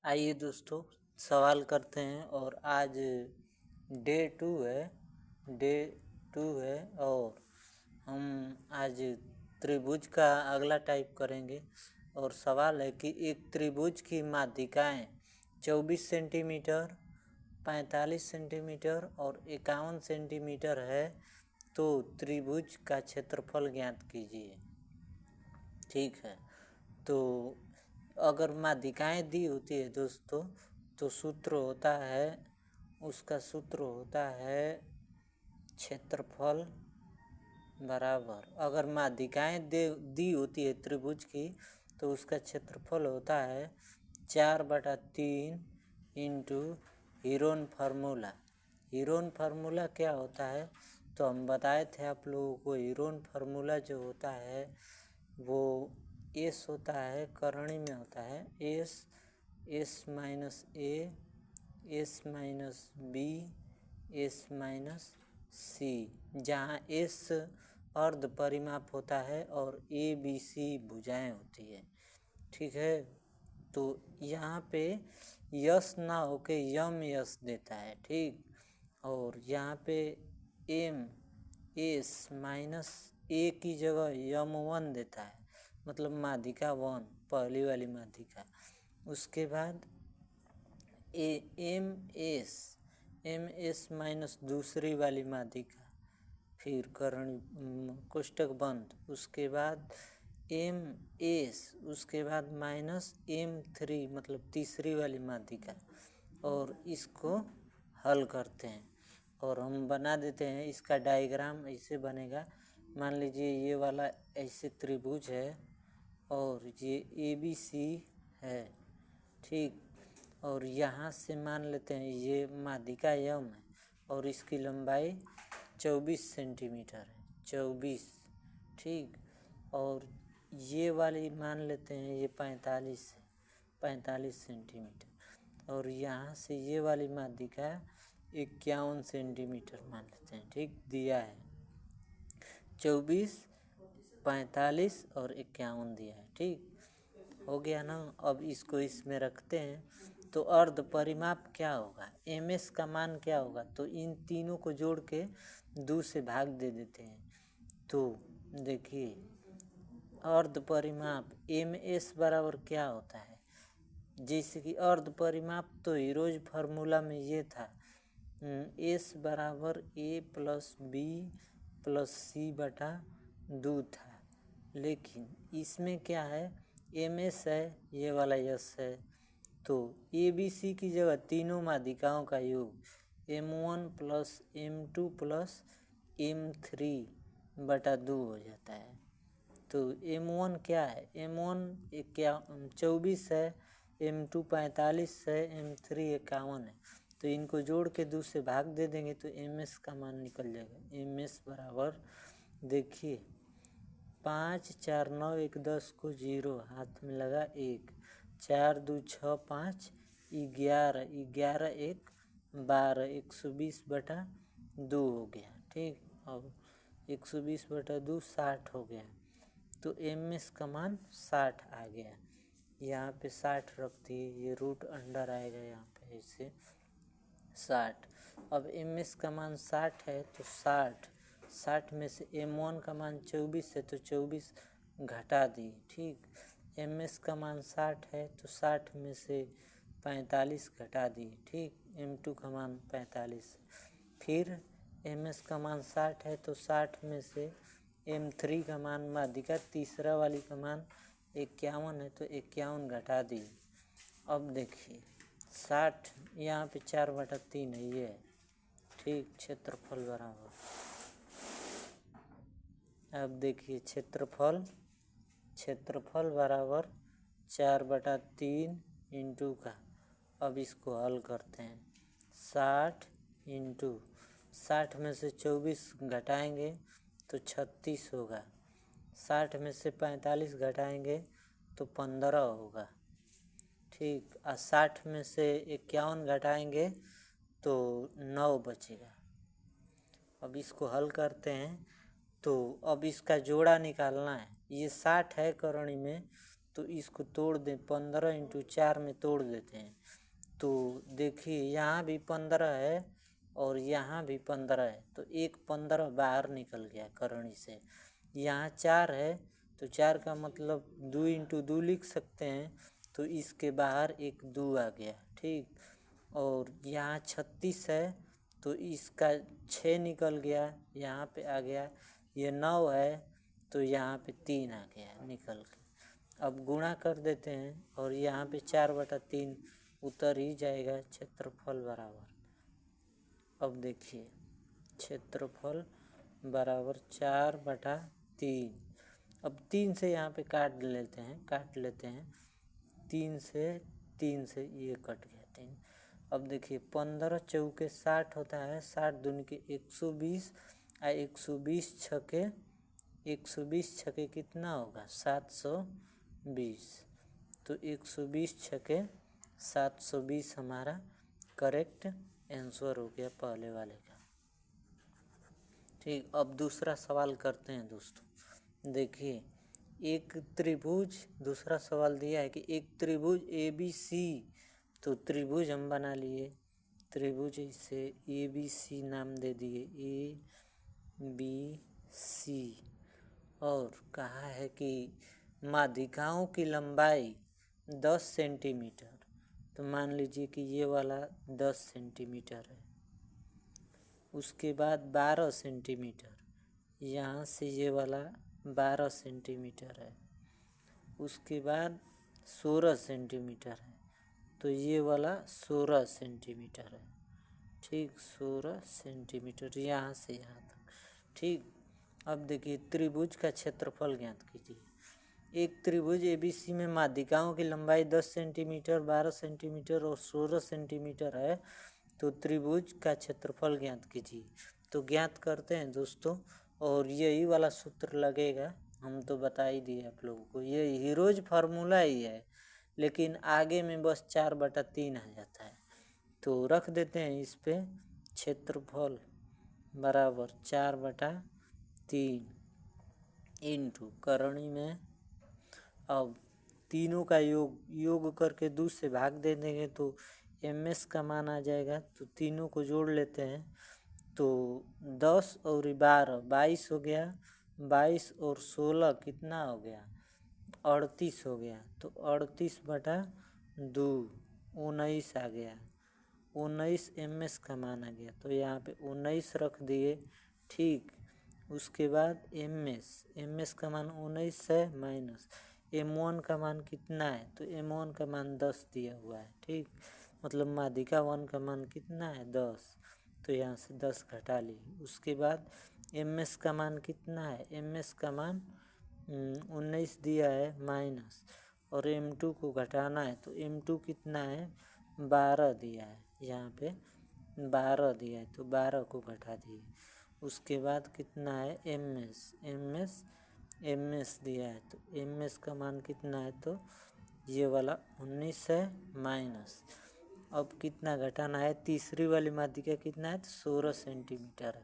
आइए दोस्तों सवाल करते हैं। और आज डे डे टू है और हम आज त्रिभुज का अगला टाइप करेंगे। और सवाल है कि एक त्रिभुज की माध्यिकाएं 24 सेंटीमीटर, 45 सेंटीमीटर और 51 सेंटीमीटर है, तो त्रिभुज का क्षेत्रफल ज्ञात कीजिए। ठीक है, तो अगर माध्यिकाएं दी होती है दोस्तों तो उसका सूत्र होता है क्षेत्रफल बराबर, अगर माध्यिकाएं दी होती है त्रिभुज की तो उसका क्षेत्रफल होता है 4/3 into Heron formula. Heron formula क्या होता है तो हम बताए थे आप लोगों को। हीरोन फार्मूला जो होता है वो एस होता है, करणी में होता है S minus A, S minus B, S minus C, जहाँ एस अर्ध परिमाप होता है और ए बी सी भुजाएं होती है। ठीक है, तो यहाँ पे यस ना होके यम यस देता है। ठीक, और यहाँ पे एम एस माइनस ए की जगह यम 1 देता है, मतलब माध्यिका 1 पहली वाली माध्यिका। उसके बाद एम एस माइनस दूसरी वाली माध्यिका, फिर कर्ण कोष्टक बंद। उसके बाद एम एस, उसके बाद माइनस M3 मतलब तीसरी वाली माध्यिका, और इसको हल करते हैं और हम बना देते हैं। इसका डायग्राम ऐसे बनेगा। मान लीजिए ये वाला ऐसे त्रिभुज है और ये ABC है। ठीक, और यहाँ से मान लेते हैं ये माध्यिका यम है और इसकी लंबाई 24 सेंटीमीटर है, 24। ठीक, और ये वाली मान लेते हैं ये 45 सेंटीमीटर, और यहाँ से ये वाली माध्यिका 51 सेंटीमीटर मान लेते हैं। ठीक, दिया है 24, 45 और 51 दिया है। ठीक, हो गया ना। अब इसको इसमें रखते हैं तो अर्ध परिमाप क्या होगा, MS का मान क्या होगा, तो इन तीनों को जोड़ के 2 से भाग दे देते हैं। तो देखिए अर्ध परिमाप MS बराबर क्या होता है, जैसे कि अर्ध परिमाप तो हीरोज फार्मूला में ये था S बराबर A plus B plus C/2 था, लेकिन इसमें क्या है MS है, ये वाला यस है, तो ABC की जगह तीनों माध्यिकाओं का योग M1 plus M2 plus M3/2 हो जाता है। तो M1 क्या है, M1 24 है, M2 45 है, M3 51 है, तो इनको जोड़ के 2 से भाग दे देंगे तो MS का मान निकल जाएगा। MS बराबर देखिए 5 4 9 1 10 को 0 हाथ में लगा 1, 4 2 6 5 11 11 1 12, 120/2 हो गया। ठीक, अब 120/2 60 हो गया, तो MS का मान 60 आ गया। यहाँ पे 60 रख दिए, ये रूट अंडर आएगा यहाँ पे ऐसे 60। अब MS का मान 60 है तो 60 में से M1 का मान 24 है तो 24 घटा दिए। ठीक, MS का मान 60 है तो 60 में से 45 घटा दिए। ठीक, M2 का मान 45, फिर MS का मान 60 है तो 60 में से M3 का मान माध्यिका तीसरा वाली का मान 51 है तो 51 घटा दिए। अब देखिए 60 यहाँ पे 4/3 है ये है। ठीक, क्षेत्रफल बराबर, अब देखिए क्षेत्रफल बराबर 4/3 इंटू का। अब इसको हल करते हैं 60 इंटू 60 में से 24 घटाएंगे तो 36 होगा, 60 में से 45 घटाएंगे तो 15 होगा। ठीक, और 60 में से 51 घटाएंगे तो 9 बचेगा। अब इसको हल करते हैं तो अब इसका जोड़ा निकालना है। ये 60 है करणी में तो इसको तोड़ दें, 15 इंटू 4 में तोड़ देते हैं। तो देखिए यहाँ भी 15 है और यहाँ भी 15 है, तो एक 15 बाहर निकल गया करणी से। यहाँ 4 है तो 4 का मतलब 2 इंटू 2 लिख सकते हैं, तो इसके बाहर एक 2 आ गया, ठीक। और यहाँ 36 है तो इसका 6 निकल गया, यहाँ पे आ गया। ये 9 है तो यहाँ पे 3 आ गया निकल के। अब गुणा कर देते हैं और यहाँ पे 4/3 उतर ही जाएगा। क्षेत्रफल बराबर, अब देखिए क्षेत्रफल बराबर 4/3। अब 3 से यहाँ पे काट लेते हैं 3 से ये कट गया 3। अब देखिए 15 चौके 60 होता है, 60 दूनी के 120 और 120 छके कितना होगा 720। तो 120 छके 720 हमारा करेक्ट आंसर हो गया पहले वाले का, ठीक। अब दूसरा सवाल करते हैं दोस्तों। देखिए एक त्रिभुज, दूसरा सवाल दिया है कि एक त्रिभुज ABC, तो त्रिभुज हम बना लिए, त्रिभुज इसे ABC नाम दे दिए, ABC। और कहा है कि माध्यिकाओं की लंबाई 10 सेंटीमीटर, तो मान लीजिए कि ये वाला 10 सेंटीमीटर है। उसके बाद 12 सेंटीमीटर, यहाँ से ये वाला 12 सेंटीमीटर है। उसके बाद 16 सेंटीमीटर है, तो ये वाला 16 सेंटीमीटर है, ठीक। 16 सेंटीमीटर यहाँ से यहाँ तक, ठीक। अब देखिए त्रिभुज का क्षेत्रफल ज्ञात कीजिए। एक त्रिभुज ABC में माध्यिकाओं की लंबाई 10 सेंटीमीटर, 12 सेंटीमीटर और 16 सेंटीमीटर है, तो त्रिभुज का क्षेत्रफल ज्ञात कीजिए। तो ज्ञात करते हैं दोस्तों, और यही वाला सूत्र लगेगा, हम तो बता ही दिए आप लोगों को, ये हीरोज फार्मूला ही है, लेकिन आगे में बस 4/3 आ जाता है। तो रख देते हैं इस पे, क्षेत्रफल बराबर 4/3 इंटू करणी में, अब तीनों का योग करके 2 से भाग दे देंगे तो MS का मान आ जाएगा। तो तीनों को जोड़ लेते हैं, तो 10 और 12 22 हो गया, 22 और 16 कितना हो गया 38 हो गया। तो 38/2 19 आ गया, 19 MS का मान आ गया, तो यहाँ पे 19 रख दिए, ठीक। उसके बाद MS का मान 19 है, माइनस M1 का मान कितना है, तो M1 का मान 10 दिया हुआ है, ठीक। मतलब माध्यिका 1 का मान कितना है 10, तो यहाँ से 10 घटा लिए। उसके बाद MS का मान कितना है, MS का मान 19 दिया है, माइनस, और M2 को घटाना है, तो M2 कितना है 12 दिया है, यहाँ पे 12 दिया है, तो 12 को घटा दिए। उसके बाद कितना है MS दिया है, तो MS का मान कितना है, तो ये वाला 19 है, माइनस, अब कितना घटाना है, तीसरी वाली माध्यिका कितना है, तो 16 सेंटीमीटर है,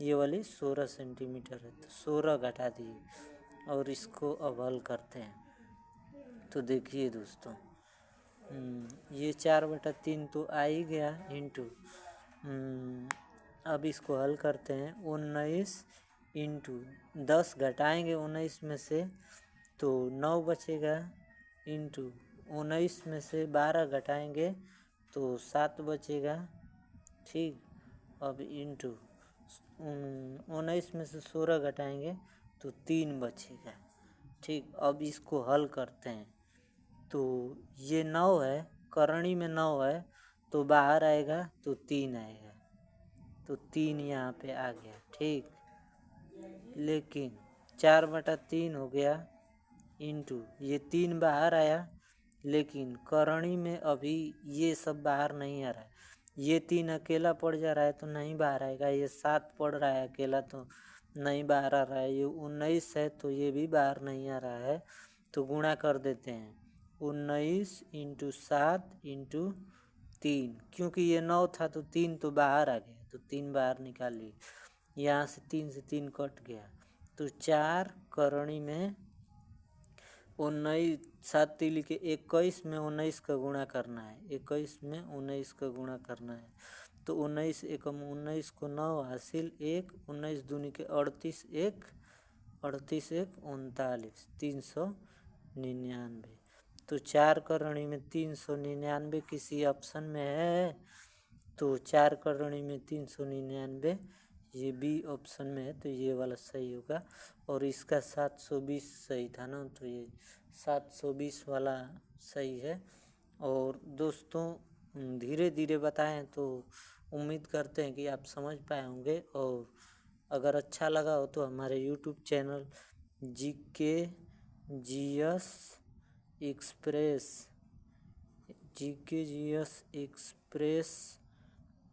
ये वाली 16 सेंटीमीटर है, तो 16 घटा दिए। और इसको अब हल करते हैं, तो देखिए दोस्तों ये 4/3 तो आ ही गया, इंटू अब इसको हल करते हैं। 19 इंटू 10 घटाएंगे 19 में से तो 9 बचेगा, इंटू 19 में से 12 घटाएंगे तो 7 बचेगा, ठीक। अब इंटू 19 में से 16 घटाएंगे तो 3 बचेगा, ठीक। अब इसको हल करते हैं, तो ये 9 है, करणी में 9 है, तो बाहर आएगा तो 3 आएगा, तो 3 यहाँ पे आ गया, ठीक। लेकिन 4/3 हो गया, इंटू ये 3 बाहर आया, लेकिन करणी में अभी ये सब बाहर नहीं आ रहा है, ये 3 अकेला पड़ जा रहा है तो नहीं बाहर आएगा, ये 7 पड़ रहा है अकेला तो नहीं बाहर आ रहा है, ये 19 है तो ये भी बाहर नहीं आ रहा है, तो गुणा कर देते हैं 19 इंटू 7 इंटू 3, क्योंकि ये 9 था तो 3 तो बाहर आ गया, तो 3 बाहर निकाल लिए, यहाँ से 3 कट गया, तो 4 करणी में 19 7 तिली के 21 में 19 का गुणा करना है, 21 में 19 का गुणा करना है। तो 19 एकम 19 को 9 हासिल 1, 19 दूनी के 38 1 38 1 39 399। तो 4 करणी में 399 किसी ऑप्शन में है, तो 4 करणी में 399 ये बी ऑप्शन में है, तो ये वाला सही होगा। और इसका 720 सही था ना, तो ये 720 वाला सही है। और दोस्तों धीरे धीरे बताएं तो उम्मीद करते हैं कि आप समझ पाए होंगे। और अगर अच्छा लगा हो तो हमारे YouTube channel GK GS express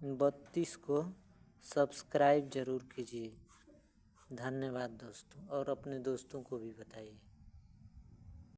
32 को सब्सक्राइब ज़रूर कीजिए। धन्यवाद दोस्तों, और अपने दोस्तों को भी बताइए।